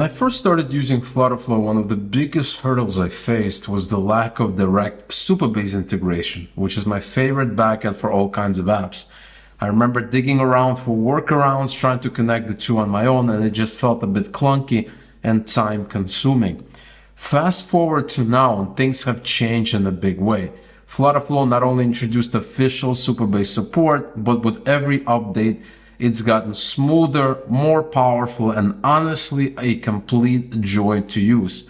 When I first started using FlutterFlow, one of the biggest hurdles I faced was the lack of direct Supabase integration, which is my favorite backend for all kinds of apps. I remember digging around for workarounds, trying to connect the two on my own, and it just felt a bit clunky and time consuming. Fast forward to now, and things have changed in a big way. FlutterFlow not only introduced official Supabase support, but with every update, it's gotten smoother, more powerful, and honestly a complete joy to use.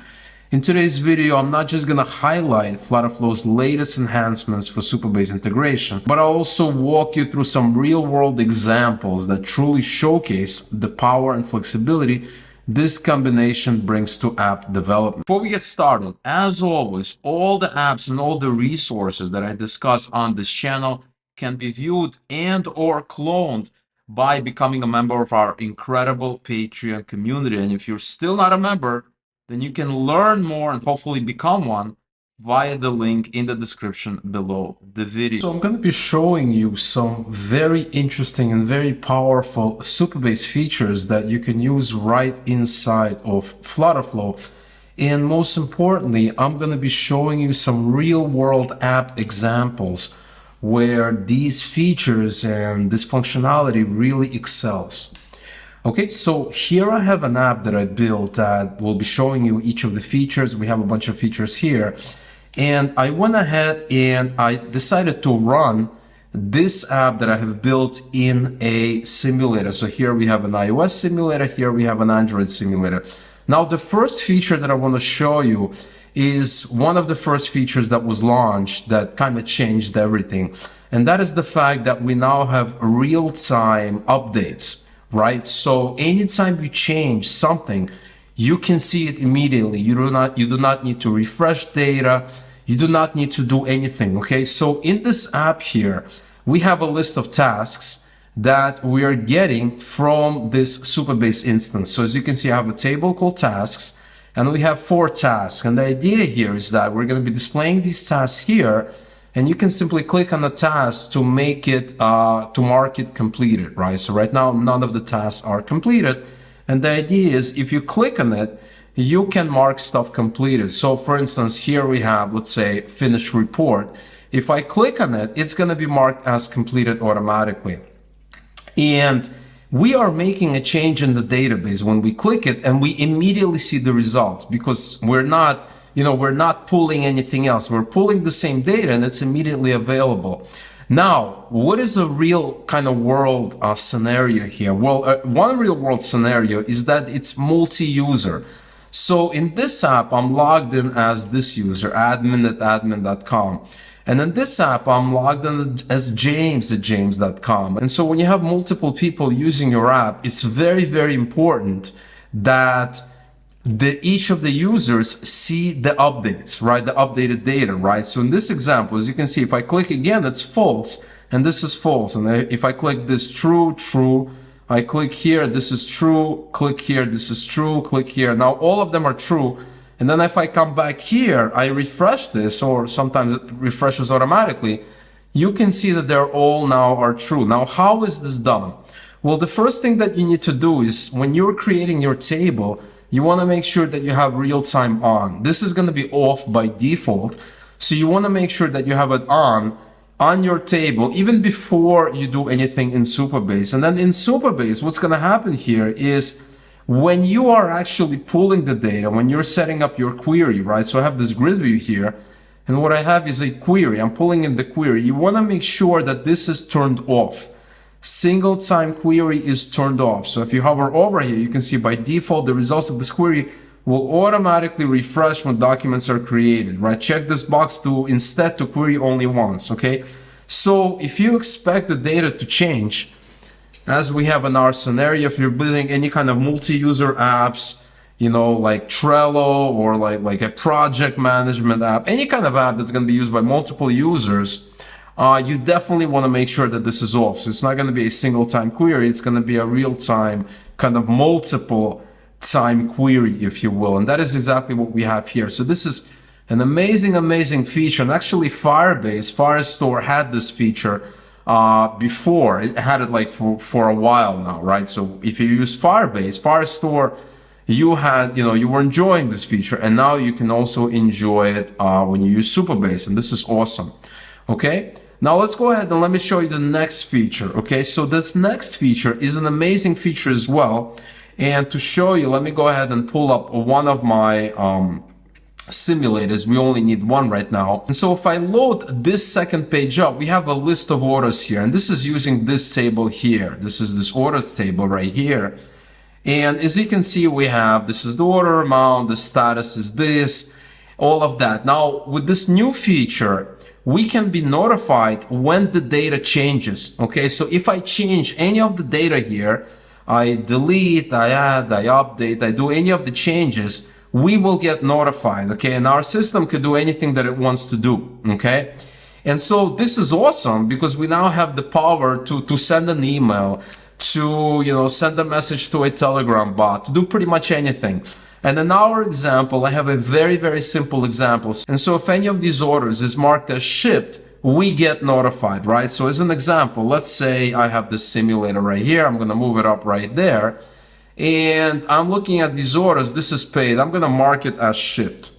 In today's video, I'm not just going to highlight FlutterFlow's latest enhancements for Supabase integration, but I'll also walk you through some real-world examples that truly showcase the power and flexibility this combination brings to app development. Before we get started, as always, all the apps and all the resources that I discuss on this channel can be viewed and or cloned by becoming a member of our incredible Patreon community. And if you're still not a member, then you can learn more and hopefully become one via the link in the description below the video. So I'm going to be showing you some very interesting and very powerful Supabase features that you can use right inside of FlutterFlow. And most importantly, I'm going to be showing you some real-world app examples where these features and this functionality really excels. Okay, so here I have an app that I built that will be showing you each of the features. We have a bunch of features here. And I went ahead and I decided to run this app that I have built in a simulator. So here we have an iOS simulator, here we have an Android simulator. Now, the first feature that I want to show you is one of the first features that was launched that kind of changed everything. And that is the fact that we now have real-time updates, right? So anytime you change something, you can see it immediately. You do not need to refresh data. You do not need to do anything, okay? So in this app here, we have a list of tasks that we are getting from this Supabase instance. So as you can see, I have a table called tasks, and we have 4 tasks. And the idea here is that we're going to be displaying these tasks here, and you can simply click on the task to make it, to mark it completed, right? So right now, none of the tasks are completed. And the idea is if you click on it, you can mark stuff completed. So for instance, here we have, let's say, finish report. If I click on it, it's going to be marked as completed automatically. And we are making a change in the database when we click it, and we immediately see the results because we're not pulling anything else. We're pulling the same data and it's immediately available. Now, what is a real kind of world scenario here? Well, one real world scenario is that it's multi-user. So in this app, I'm logged in as this user, admin@admin.com. And in this app, I'm logged in as James@James.com. And so when you have multiple people using your app, it's very, very important that each of the users see the updates, right? The updated data, right? So in this example, as you can see, if I click again, it's false, and this is false. And if I click this true, true, I click here, this is true, click here, this is true, click here. Now all of them are true. And then if I come back here, I refresh this, or sometimes it refreshes automatically, you can see that they're all now are true. Now, how is this done? Well, the first thing that you need to do is when you're creating your table, you want to make sure that you have real time on. This is going to be off by default. So you want to make sure that you have it on your table even before you do anything in Supabase. And then in Supabase, what's going to happen here is when you are actually pulling the data, when you're setting up your query, right? So I have this grid view here, and what I have is a query. I'm pulling in the query. You want to make sure that this is turned off. Single time query is turned off. So if you hover over here, you can see by default, the results of this query will automatically refresh when documents are created, right? Check this box to instead to query only once, okay? So if you expect the data to change, as we have in our scenario, if you're building any kind of multi-user apps, like Trello or like a project management app, any kind of app that's going to be used by multiple users, you definitely want to make sure that this is off. So it's not going to be a single time query. It's going to be a real time kind of multiple time query, if you will. And that is exactly what we have here. So this is an amazing feature. And actually Firestore had this feature before. It had it like for a while now, right? So if you use Firestore, you had, you were enjoying this feature, and now you can also enjoy it when you use Supabase, and this is awesome. Okay, now let's go ahead and let me show you the next feature. Okay, so this next feature is an amazing feature as well. And to show you, let me go ahead and pull up one of my simulators. We only need one right now. And so if I load this second page up, we have a list of orders here. And this is using this table here. This is this orders table right here. And as you can see, we have, this is the order amount, the status is this, all of that. Now, with this new feature, we can be notified when the data changes. Okay, so if I change any of the data here, I delete, I add, I update, I do any of the changes, we will get notified. Okay, and our system could do anything that it wants to do. Okay, and so this is awesome because we now have the power to send an email, to send a message to a Telegram bot, to do pretty much anything. And in our example, I have a very, very simple example. And so if any of these orders is marked as shipped, we get notified, right? So as an example, let's say I have this simulator right here. I'm going to move it up right there. And I'm looking at these orders. This is paid. I'm going to mark it as shipped.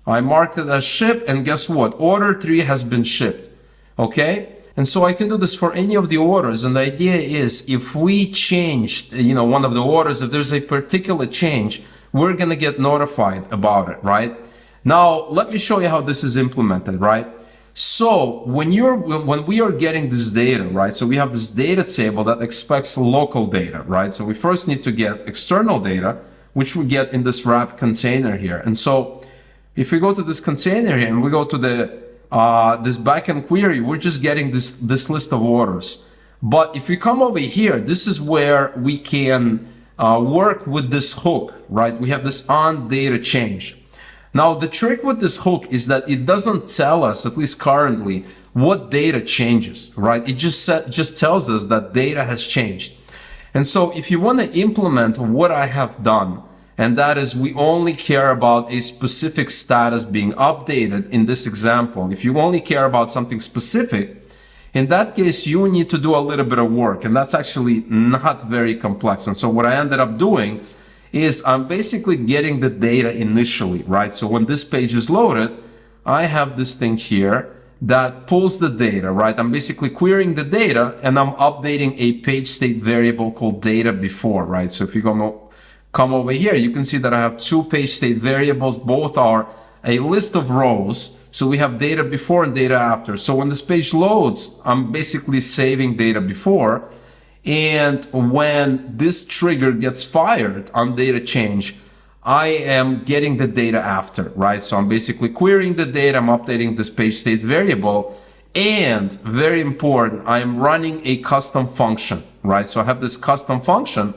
I marked it as shipped. And guess what? Order 3 has been shipped. Okay? And so I can do this for any of the orders. And the idea is if we changed, one of the orders, if there's a particular change, we're going to get notified about it, right? Now, let me show you how this is implemented, right? So when we are getting this data, right? So we have this data table that expects local data, right? So we first need to get external data, which we get in this wrap container here. And so if we go to this container here and we go to the this backend query, we're just getting this list of orders. But if we come over here, this is where we can work with this hook, right? We have this on data change. Now, the trick with this hook is that it doesn't tell us, at least currently, what data changes, right? It just tells us that data has changed. And so if you want to implement what I have done, and that is we only care about a specific status being updated in this example, if you only care about something specific, in that case, you need to do a little bit of work, and that's actually not very complex. And so what I ended up doing is I'm basically getting the data initially, right? So when this page is loaded, I have this thing here that pulls the data, right? I'm basically querying the data and I'm updating a page state variable called data before, right? So if you come over here, you can see that I have two page state variables. Both are a list of rows. So we have data before and data after. So when this page loads, I'm basically saving data before. And when this trigger gets fired on data change, I am getting the data after, right? So I'm basically querying the data, I'm updating this page state variable, and very important, I'm running a custom function, right? So I have this custom function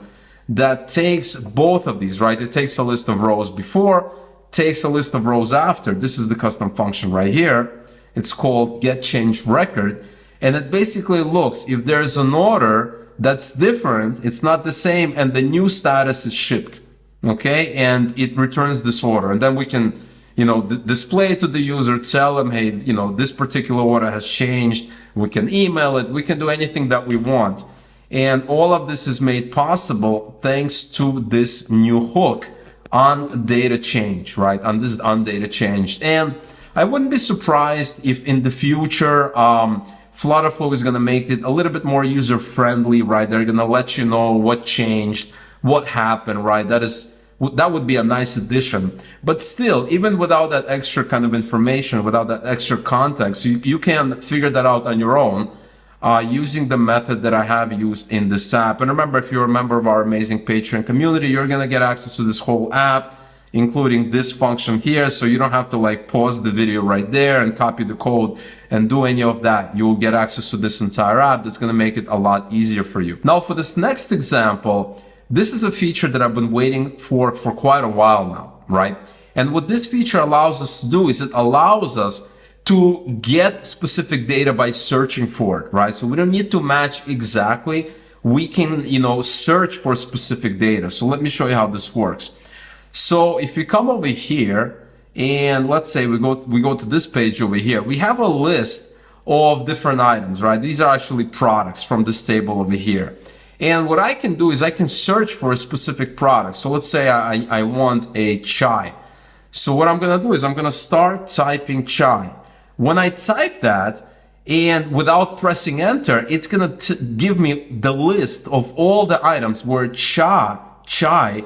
that takes both of these, right? It takes a list of rows before, takes a list of rows after. This is the custom function right here. It's called getChangeRecord, and it basically looks if there's an order that's different, it's not the same, and the new status is shipped, okay? And it returns this order. And then we can, display it to the user, tell them, hey, this particular order has changed. We can email it. We can do anything that we want. And all of this is made possible thanks to this new hook on data change, right? On this on data change. And I wouldn't be surprised if in the future, FlutterFlow is going to make it a little bit more user-friendly, right? They're going to let you know what changed, what happened, right? That would be a nice addition. But still, even without that extra kind of information, without that extra context, you can figure that out on your own using the method that I have used in this app. And remember, if you're a member of our amazing Patreon community, you're going to get access to this whole app, including this function here. So you don't have to pause the video right there and copy the code and do any of that. You'll get access to this entire app that's going to make it a lot easier for you. Now, for this next example, this is a feature that I've been waiting for quite a while now, right? And what this feature allows us to do is it allows us to get specific data by searching for it, right? So we don't need to match exactly. We can, search for specific data. So let me show you how this works. So if we come over here and let's say we go to this page over here, we have a list of different items, right? These are actually products from this table over here. And what I can do is I can search for a specific product. So let's say I want a chai. So what I'm going to do is I'm going to start typing chai. When I type that, and without pressing enter, it's going to give me the list of all the items where chai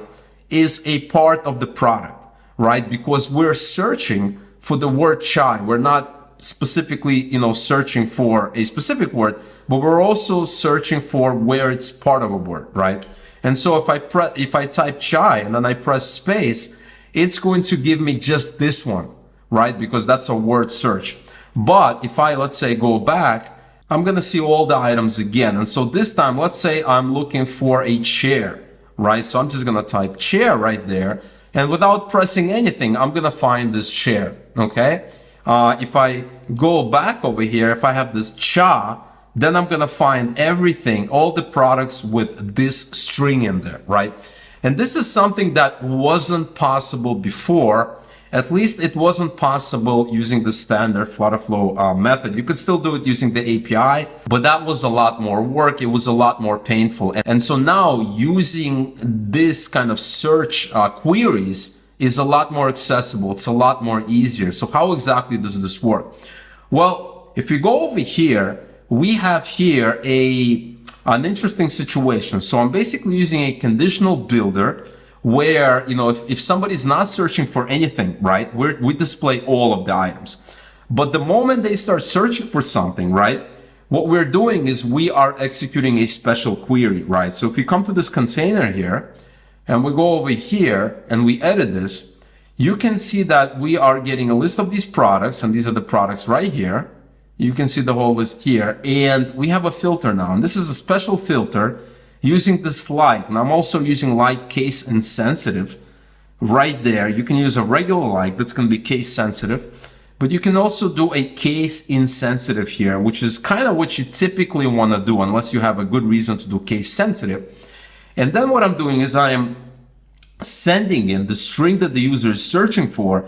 is a part of the product, right? Because we're searching for the word chai. We're not specifically, searching for a specific word, but we're also searching for where it's part of a word, right? And so if I type chai and then I press space, it's going to give me just this one, right? Because that's a word search. But if I, let's say, go back, I'm going to see all the items again. And so this time, let's say I'm looking for a chair, right? So I'm just going to type chair right there. And without pressing anything, I'm going to find this chair, okay? If I go back over here, if I have this cha, then I'm going to find everything, all the products with this string in there, right? And this is something that wasn't possible before. At least it wasn't possible using the standard FlutterFlow method. You could still do it using the API, but that was a lot more work. It was a lot more painful. And so now using this kind of search queries is a lot more accessible. It's a lot more easier. So how exactly does this work? Well, if we go over here, we have here an interesting situation. So I'm basically using a conditional builder where, if somebody's not searching for anything, right, we display all of the items. But the moment they start searching for something, right, what we're doing is we are executing a special query, right? So if we come to this container here and we go over here and we edit this, you can see that we are getting a list of these products, and these are the products right here. You can see the whole list here, and we have a filter now, and this is a special filter using this like, and I'm also using like case insensitive right there. You can use a regular like that's going to be case sensitive, but you can also do a case insensitive here, which is kind of what you typically want to do unless you have a good reason to do case sensitive. And then what I'm doing is I am sending in the string that the user is searching for,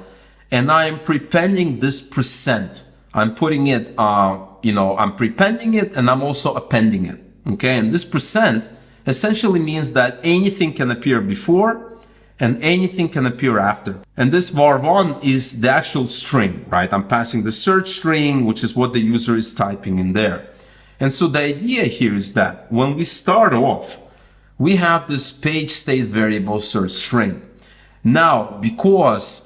and I am prepending this percent. I'm putting it, I'm prepending it, and I'm also appending it. Okay, and this percent essentially means that anything can appear before and anything can appear after. And this var1 is the actual string, right? I'm passing the search string, which is what the user is typing in there. And so the idea here is that when we start off, we have this page state variable search string. Now, because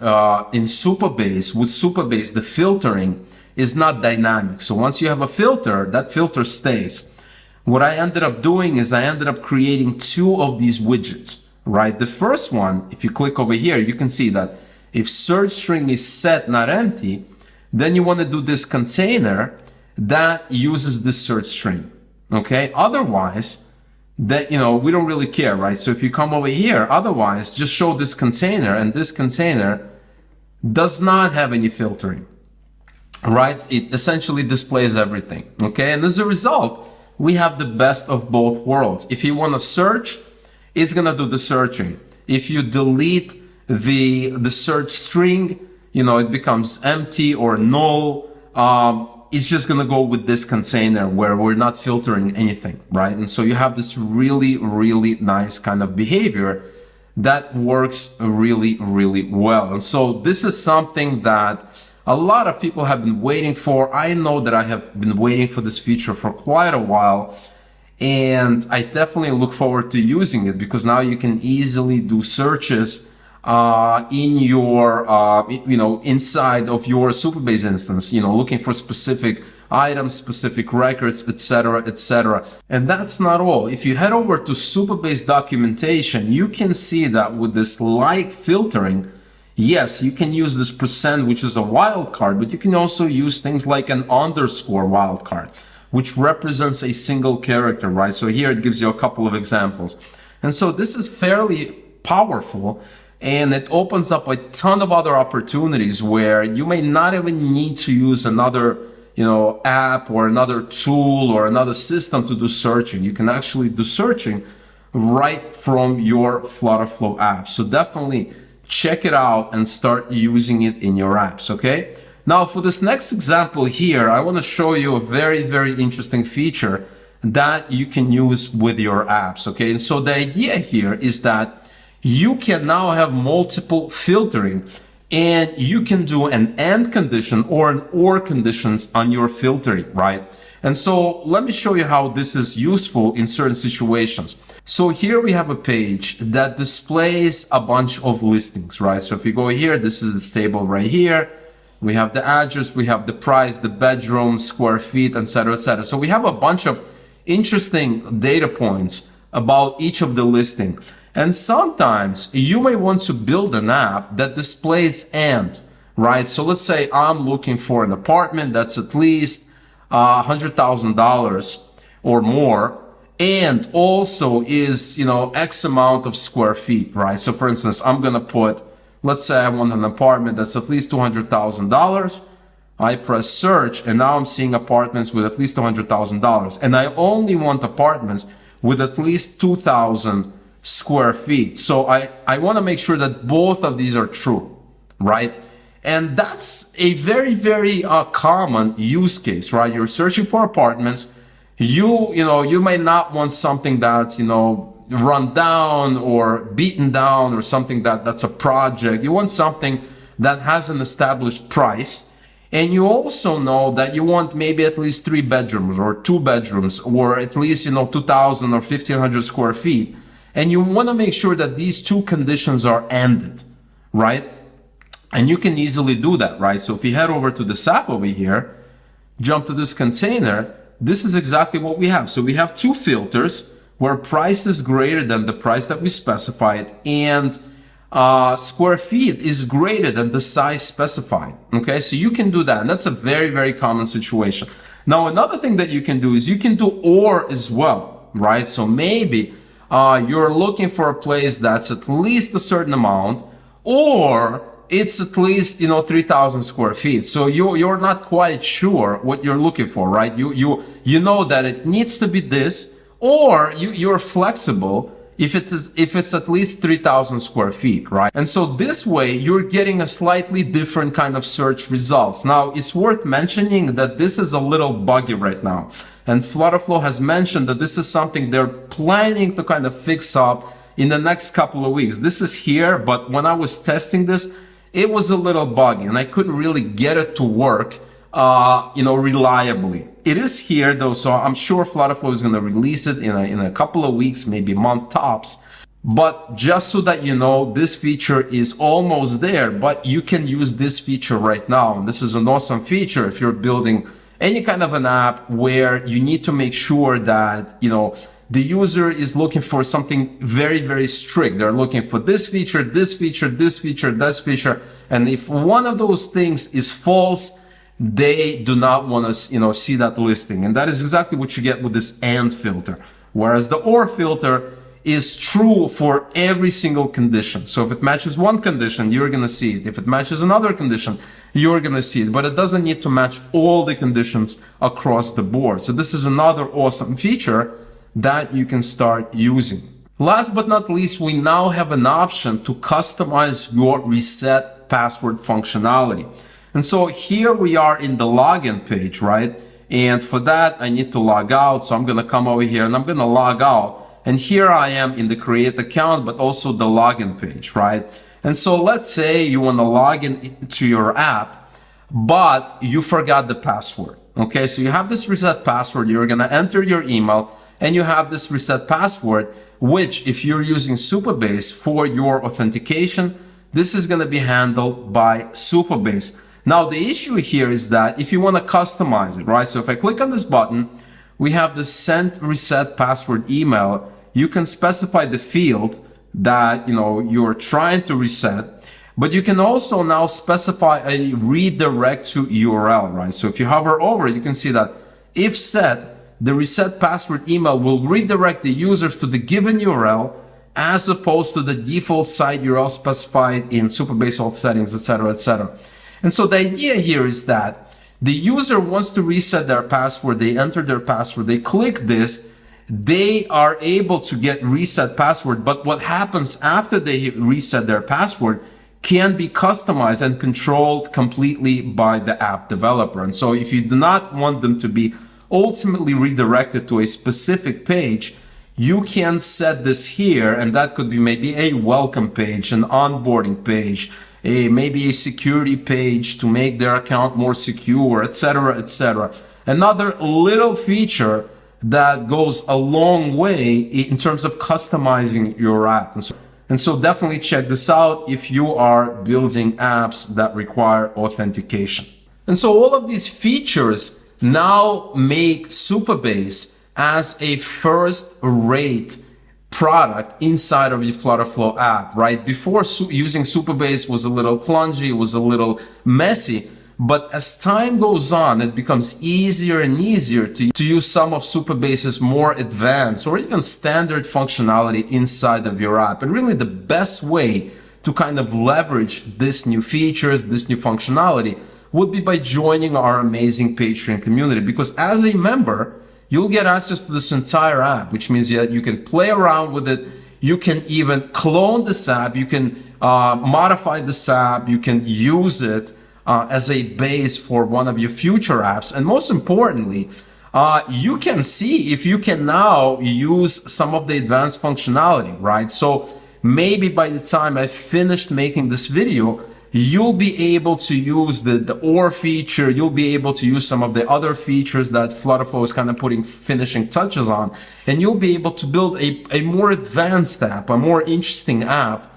in Supabase, with Supabase, the filtering is not dynamic. So once you have a filter, that filter stays. What I ended up doing is I ended up creating two of these widgets, right? The first one, if you click over here, you can see that if search string is set, not empty, then you want to do this container that uses this search string, okay? Otherwise, that, we don't really care, right? So if you come over here, otherwise, just show this container, and this container does not have any filtering, right? It essentially displays everything, okay? And as a result, we have the best of both worlds. If you want to search, it's going to do the searching. If you delete the search string, it becomes empty or null. It's just going to go with this container where we're not filtering anything, right? And so you have this really, really nice kind of behavior that works really, really well. And so this is something that a lot of people have been waiting for. I know that I have been waiting for this feature for quite a while, and I definitely look forward to using it because now you can easily do searches in your, inside of your Supabase instance, looking for specific items, specific records, etc., etc. And that's not all. If you head over to Supabase documentation, you can see that with this like filtering, yes, you can use this percent, which is a wildcard, but you can also use things like an underscore wildcard, which represents a single character, right? So here it gives you a couple of examples. And so this is fairly powerful, and it opens up a ton of other opportunities where you may not even need to use another, app or another tool or another system to do searching. You can actually do searching right from your FlutterFlow app. So definitely check it out and start using it in your apps, okay? Now, for this next example here, I want to show you a very, very interesting feature that you can use with your apps, okay? And so the idea here is that you can now have multiple filtering, and you can do an and condition or an or conditions on your filtering, right? And so let me show you how this is useful in certain situations. So here we have a page that displays a bunch of listings, right? So if you go here, this is the table right here. We have the address, we have the price, the bedroom, square feet, etc., etc. So we have a bunch of interesting data points about each of the listing. And sometimes you may want to build an app that displays and, right? So let's say I'm looking for an apartment that's at least $100,000 or more, and also is, X amount of square feet, right? So for instance, I'm going to put, let's say I want an apartment that's at least $200,000. I press search, and now I'm seeing apartments with at least $200,000. And I only want apartments with at least 2,000 square feet. So I want to make sure that both of these are true, right? And that's a very, very common use case, right? You're searching for apartments. You may not want something that's, run down or beaten down, or something that's a project. You want something that has an established price. And you also know that you want maybe at least 3 bedrooms or 2 bedrooms, or at least, 2,000 or 1,500 square feet. And you want to make sure that these two conditions are ended, right? And you can easily do that, right? So if you head over to the SAP over here, jump to this container, this is exactly what we have. So we have 2 filters where price is greater than the price that we specified, and square feet is greater than the size specified. Okay, so you can do that, and that's a very, very common situation. Now, another thing that you can do is you can do or as well, right? So maybe you're looking for a place that's at least a certain amount, or it's at least 3,000 square feet. So you're not quite sure what you're looking for, right? You know that it needs to be this, or you're flexible if it's at least 3,000 square feet, right? And so this way you're getting a slightly different kind of search results. Now, it's worth mentioning that this is a little buggy right now, and FlutterFlow has mentioned that this is something they're planning to kind of fix up in the next couple of weeks. This is here, but when I was testing this, it was a little buggy and I couldn't really get it to work, reliably. It is here though, so I'm sure FlutterFlow is going to release it in a couple of weeks, maybe a month tops. But just so that you know, this feature is almost there, but you can use this feature right now. And this is an awesome feature if you're building any kind of an app where you need to make sure that, the user is looking for something very, very strict. They're looking for this feature, this feature, this feature, this feature. And if one of those things is false, they do not want to, see that listing. And that is exactly what you get with this AND filter. Whereas the OR filter is true for every single condition. So if it matches one condition, you're going to see it. If it matches another condition, you're going to see it. But it doesn't need to match all the conditions across the board. So this is another awesome feature that you can start using. Last but not least, we now have an option to customize your reset password functionality. And so here we are in the login page, right? And for that, I need to log out. So I'm going to come over here and I'm going to log out. And here I am in the create account, but also the login page, right? And so let's say you want to log in to your app, but you forgot the password. Okay, so you have this reset password. You're going to enter your email and you have this reset password, which if you're using Supabase for your authentication, this is going to be handled by Supabase. Now, the issue here is that if you want to customize it, right? So if I click on this button, we have the send reset password email. You can specify the field that, you're trying to reset, but you can also now specify a redirect to URL, right? So if you hover over it, you can see that if set, the reset password email will redirect the users to the given URL as opposed to the default site URL specified in Supabase auth settings, etc., etc. And so the idea here is that the user wants to reset their password. They enter their password. They click this. They are able to get reset password. But what happens after they reset their password can be customized and controlled completely by the app developer. And so if you do not want them to be ultimately redirect it to a specific page, you can set this here, and that could be maybe a welcome page, an onboarding page, maybe a security page to make their account more secure, etc., etc. Another little feature that goes a long way in terms of customizing your app. And so definitely check this out if you are building apps that require authentication. And so all of these features now make Supabase as a first-rate product inside of your FlutterFlow app, right? Before, using Supabase was a little clungy, it was a little messy, but as time goes on, it becomes easier and easier to use some of Supabase's more advanced or even standard functionality inside of your app. And really the best way to kind of leverage this new features, this new functionality, would be by joining our amazing Patreon community, because as a member, you'll get access to this entire app, which means that you can play around with it. You can even clone this app. You can modify this app. You can use it as a base for one of your future apps. And most importantly, you can see if you can now use some of the advanced functionality, right? So maybe by the time I finished making this video, you'll be able to use the OR feature. You'll be able to use some of the other features that FlutterFlow is kind of putting finishing touches on. And you'll be able to build a more advanced app, a more interesting app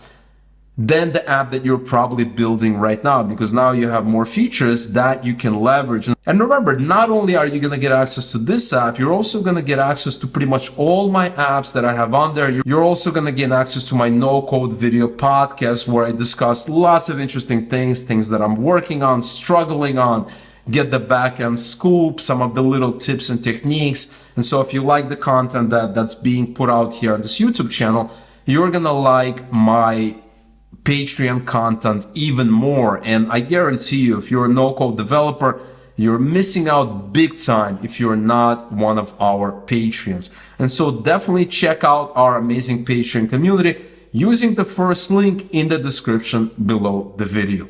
than the app that you're probably building right now, because now you have more features that you can leverage. And remember, not only are you going to get access to this app, you're also going to get access to pretty much all my apps that I have on there. You're also going to get access to my no-code video podcast, where I discuss lots of interesting things that I'm working on, struggling on, get the back-end scoop, some of the little tips and techniques. And so if you like the content that's being put out here on this YouTube channel, you're going to like my Patreon content even more. And I guarantee you, if you're a no-code developer, you're missing out big time if you're not one of our Patreons. And so definitely check out our amazing Patreon community using the first link in the description below the video.